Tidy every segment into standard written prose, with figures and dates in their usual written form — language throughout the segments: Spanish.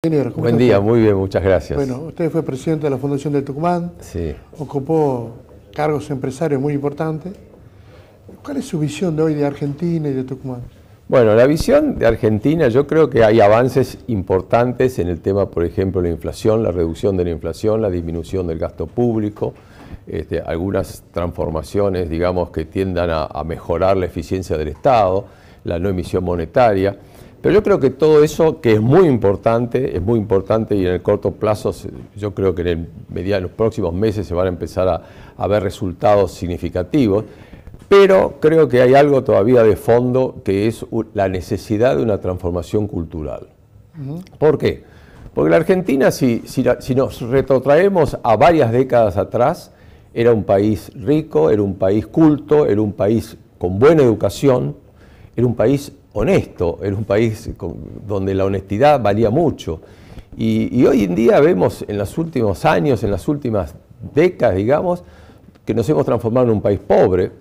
Buen día, muy bien, muchas gracias. Bueno, usted fue presidente de la Fundación del Tucumán, sí. Ocupó cargos empresarios muy importantes. ¿Cuál es su visión de hoy de Argentina y de Tucumán? Bueno, la visión de Argentina, yo creo que hay avances importantes en el tema, por ejemplo, la inflación, la reducción de la inflación, la disminución del gasto público, algunas transformaciones, digamos, que tiendan a mejorar la eficiencia del Estado, la no emisión monetaria. Pero yo creo que todo eso, que es muy importante y en el corto plazo, yo creo que en los próximos meses se van a empezar a ver resultados significativos, pero creo que hay algo todavía de fondo que es la necesidad de una transformación cultural. ¿Por qué? Porque la Argentina, si nos retrotraemos a varias décadas atrás, era un país rico, era un país culto, era un país con buena educación, era un país honesto, era un país donde la honestidad valía mucho. Y hoy en día vemos en los últimos años, en las últimas décadas, digamos, que nos hemos transformado en un país pobre,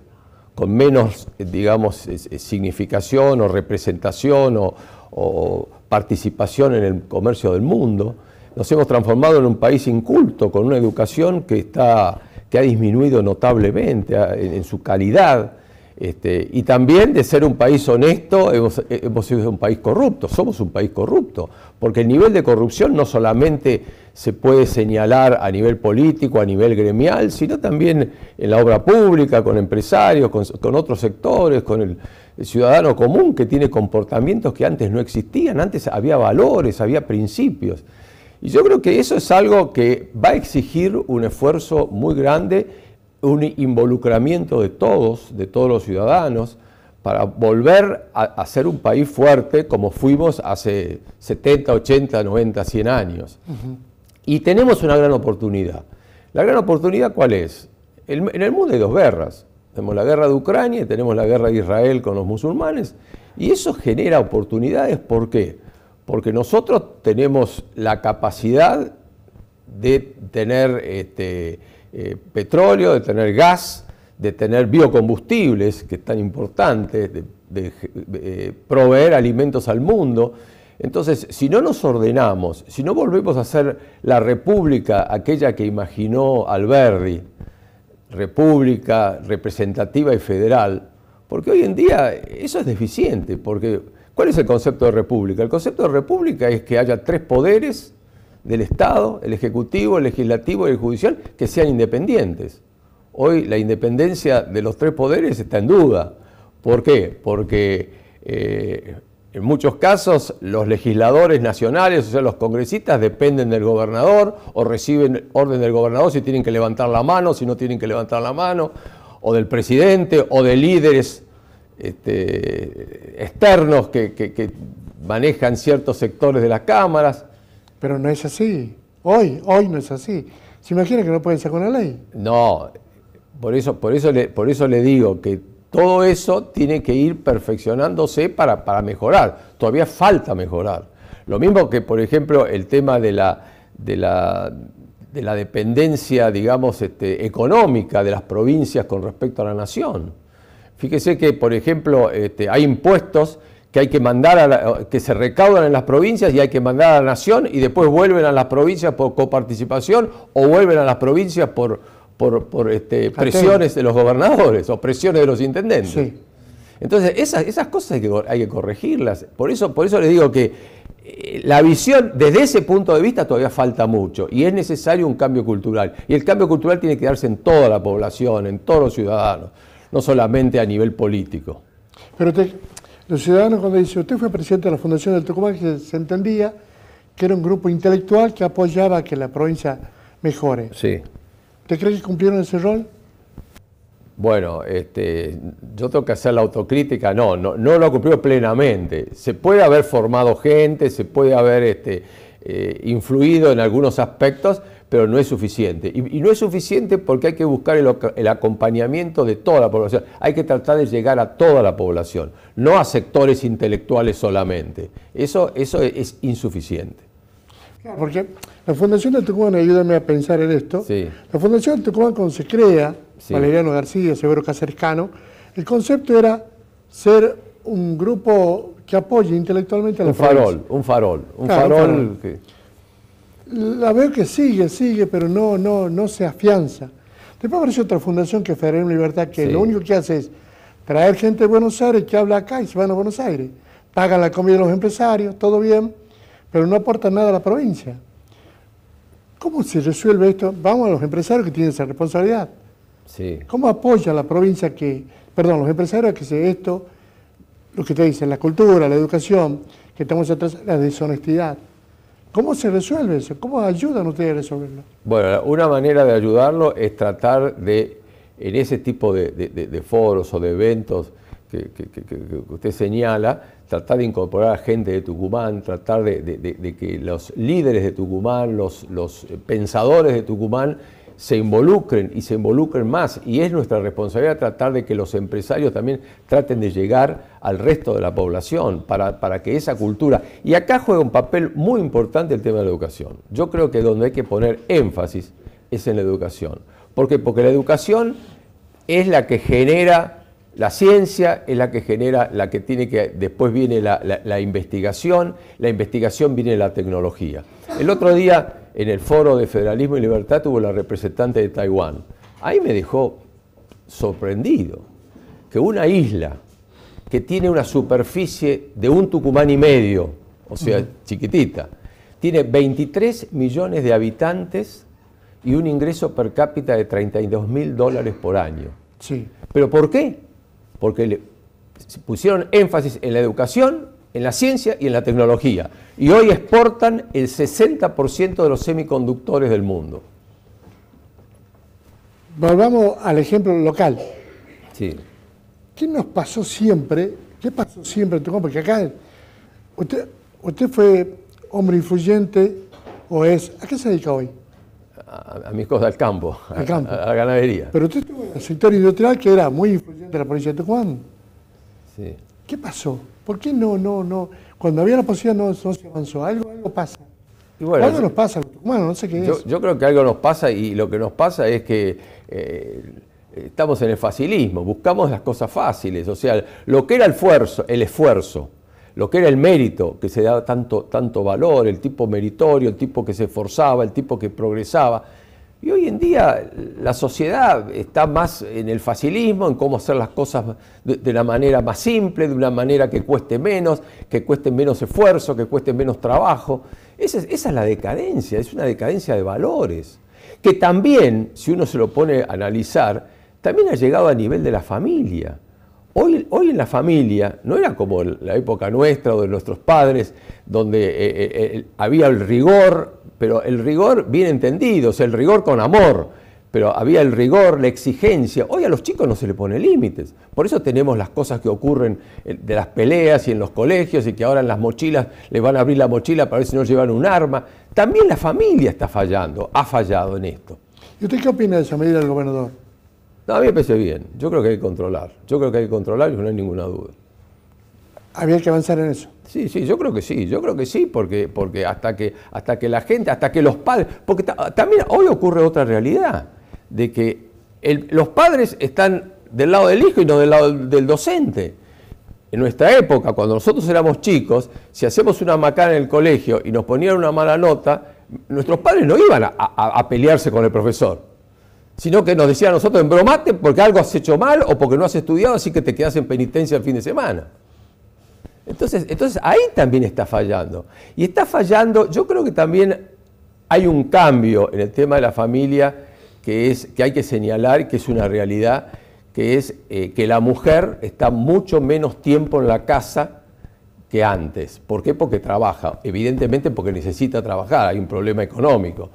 con menos, digamos, significación o representación o participación en el comercio del mundo. Nos hemos transformado en un país inculto, con una educación que ha disminuido notablemente en su calidad. Y también de ser un país honesto, hemos sido un país corrupto, somos un país corrupto, porque el nivel de corrupción no solamente se puede señalar a nivel político, a nivel gremial, sino también en la obra pública, con empresarios, con otros sectores, con el ciudadano común que tiene comportamientos que antes no existían, antes había valores, había principios. Y yo creo que eso es algo que va a exigir un esfuerzo muy grande, un involucramiento de todos los ciudadanos, para volver a ser un país fuerte como fuimos hace 70, 80, 90, 100 años. Y tenemos una gran oportunidad. ¿La gran oportunidad cuál es? En el mundo hay dos guerras. Tenemos la guerra de Ucrania y tenemos la guerra de Israel con los musulmanes. Y eso genera oportunidades. ¿Por qué? Porque nosotros tenemos la capacidad de tener petróleo, de tener gas, de tener biocombustibles, que es tan importante, de proveer alimentos al mundo. Entonces, si no nos ordenamos, si no volvemos a ser la república, aquella que imaginó Alberdi, república representativa y federal, porque hoy en día eso es deficiente, porque ¿cuál es el concepto de república? El concepto de república es que haya tres poderes del Estado, el Ejecutivo, el Legislativo y el Judicial, que sean independientes. Hoy la independencia de los tres poderes está en duda. ¿Por qué? Porque en muchos casos los legisladores nacionales, o sea, los congresistas, dependen del gobernador o reciben orden del gobernador si tienen que levantar la mano, si no tienen que levantar la mano, o del presidente o de líderes externos que manejan ciertos sectores de las cámaras. Pero no es así. Hoy no es así. ¿Se imagina que no pueden sacar una ley? No, por eso le digo que todo eso tiene que ir perfeccionándose para mejorar. Todavía falta mejorar. Lo mismo que, por ejemplo, el tema de la dependencia, digamos, económica de las provincias con respecto a la nación. Fíjese que, por ejemplo, hay impuestos que hay que mandar que se recaudan en las provincias y hay que mandar a la nación y después vuelven a las provincias por coparticipación o vuelven a las provincias por presiones de los gobernadores o presiones de los intendentes. Sí. Entonces, esas cosas hay que corregirlas. Por eso les digo que la visión, desde ese punto de vista, todavía falta mucho y es necesario un cambio cultural. Y el cambio cultural tiene que darse en toda la población, en todos los ciudadanos, no solamente a nivel político. Pero los ciudadanos, cuando dicen, usted fue presidente de la Fundación del Tucumán, que se entendía que era un grupo intelectual que apoyaba que la provincia mejore. Sí. ¿Usted cree que cumplieron ese rol? Bueno, yo tengo que hacer la autocrítica, no lo cumplió plenamente. Se puede haber formado gente, se puede haber influido en algunos aspectos, pero no es suficiente. Y no es suficiente porque hay que buscar el acompañamiento de toda la población. Hay que tratar de llegar a toda la población, no a sectores intelectuales solamente. Eso es insuficiente. Claro, porque la Fundación del Tucumán, ayúdame a pensar en esto, sí. La Fundación del Tucumán, cuando se crea, sí. Valeriano García, Severo Caserescano, el concepto era ser un grupo que apoye intelectualmente a la Un provincia. farol. Un Claro, farol que... La veo que sigue, pero no se afianza. Después apareció otra fundación que es Federalismo y Libertad, que Sí. lo único que hace es traer gente de Buenos Aires que habla acá y se van a Buenos Aires. Pagan la comida de los empresarios, todo bien, pero no aportan nada a la provincia. ¿Cómo se resuelve esto? Vamos a los empresarios que tienen esa responsabilidad. Sí. ¿Cómo apoya la provincia los empresarios que se esto, lo que te dicen, la cultura, la educación, que estamos atrás, la deshonestidad? ¿Cómo se resuelve eso? ¿Cómo ayudan ustedes a resolverlo? Bueno, una manera de ayudarlo es tratar de, en ese tipo de foros o de eventos que usted señala, tratar de incorporar a gente de Tucumán, tratar de que los líderes de Tucumán, los pensadores de Tucumán se involucren y se involucren más. Y es nuestra responsabilidad tratar de que los empresarios también traten de llegar al resto de la población para que esa cultura... Y acá juega un papel muy importante el tema de la educación. Yo creo que donde hay que poner énfasis es en la educación. ¿Por qué? Porque la educación es la que genera la ciencia, es la que genera, la que tiene que... Después viene la investigación viene la tecnología. El otro día, en el foro de Federalismo y Libertad, tuvo la representante de Taiwán. Ahí me dejó sorprendido que una isla que tiene una superficie de 1,5 Tucumán, o sea, chiquitita, tiene 23 millones de habitantes y un ingreso per cápita de $32.000 por año. Sí. ¿Pero por qué? Porque le pusieron énfasis en la educación, en la ciencia y en la tecnología. Y hoy exportan el 60% de los semiconductores del mundo. Volvamos al ejemplo local. Sí. ¿Qué nos pasó siempre? ¿Qué pasó siempre en Tucumán? Porque acá, usted fue hombre influyente o es... ¿A qué se dedica hoy? A mis cosas, al campo, Al campo. a la ganadería. Pero usted estuvo en el sector industrial que era muy influyente en la provincia de Tucumán. Sí. ¿Qué pasó? ¿Por qué no? Cuando había la posibilidad no se avanzó. Algo pasa. Y bueno, Algo nos pasa a los tucumanos, no sé qué es. yo creo que algo nos pasa y lo que nos pasa es que estamos en el facilismo, buscamos las cosas fáciles. O sea, lo que era el esfuerzo, lo que era el mérito, que se daba tanto valor, el tipo meritorio, el tipo que se esforzaba, el tipo que progresaba. Y hoy en día la sociedad está más en el facilismo, en cómo hacer las cosas de la manera más simple, de una manera que cueste menos esfuerzo, que cueste menos trabajo. Esa es la decadencia, es una decadencia de valores, que también, si uno se lo pone a analizar, también ha llegado a nivel de la familia. Hoy en la familia, no era como la época nuestra o de nuestros padres, donde había el rigor, pero el rigor bien entendido, o sea, el rigor con amor, pero había el rigor, la exigencia. Hoy a los chicos no se le pone límites. Por eso tenemos las cosas que ocurren de las peleas y en los colegios y que ahora en las mochilas les van a abrir la mochila para ver si no llevan un arma. También la familia está fallando, ha fallado en esto. ¿Y usted qué opina de esa medida del gobernador? No, a mí me parece bien. Yo creo que hay que controlar. Yo creo que hay que controlar y no hay ninguna duda. Había que avanzar en eso. Sí, yo creo que sí, porque hasta que la gente, hasta que los padres, porque también hoy ocurre otra realidad, de que los padres están del lado del hijo y no del lado del docente. En nuestra época, cuando nosotros éramos chicos, si hacemos una macana en el colegio y nos ponían una mala nota, nuestros padres no iban a pelearse con el profesor, sino que nos decían a nosotros, embromate porque algo has hecho mal o porque no has estudiado, así que te quedas en penitencia el fin de semana. Entonces ahí también está fallando. Y está fallando, yo creo que también hay un cambio en el tema de la familia que hay que señalar, que es una realidad, que es que la mujer está mucho menos tiempo en la casa que antes. ¿Por qué? Porque trabaja, evidentemente porque necesita trabajar, hay un problema económico.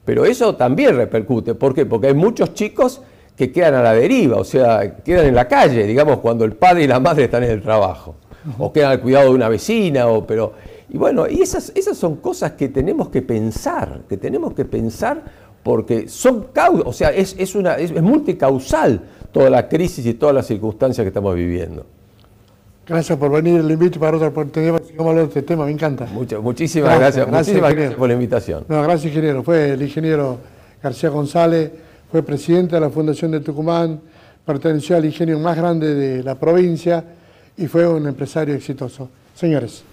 Pero eso también repercute. ¿Por qué? Porque hay muchos chicos que quedan a la deriva, o sea, quedan en la calle, digamos, cuando el padre y la madre están en el trabajo. O quedan al cuidado de una vecina, y bueno, y esas son cosas que tenemos que pensar, porque son causas, o sea, es multicausal toda la crisis y todas las circunstancias que estamos viviendo. Gracias por venir, le invito para otra oportunidad, sigamos hablando de este tema, me encanta. Muchísimas gracias por la invitación. No, gracias, ingeniero. Fue el ingeniero García González, fue presidente de la Fundación de Tucumán, perteneció al ingenio más grande de la provincia y fue un empresario exitoso. señores.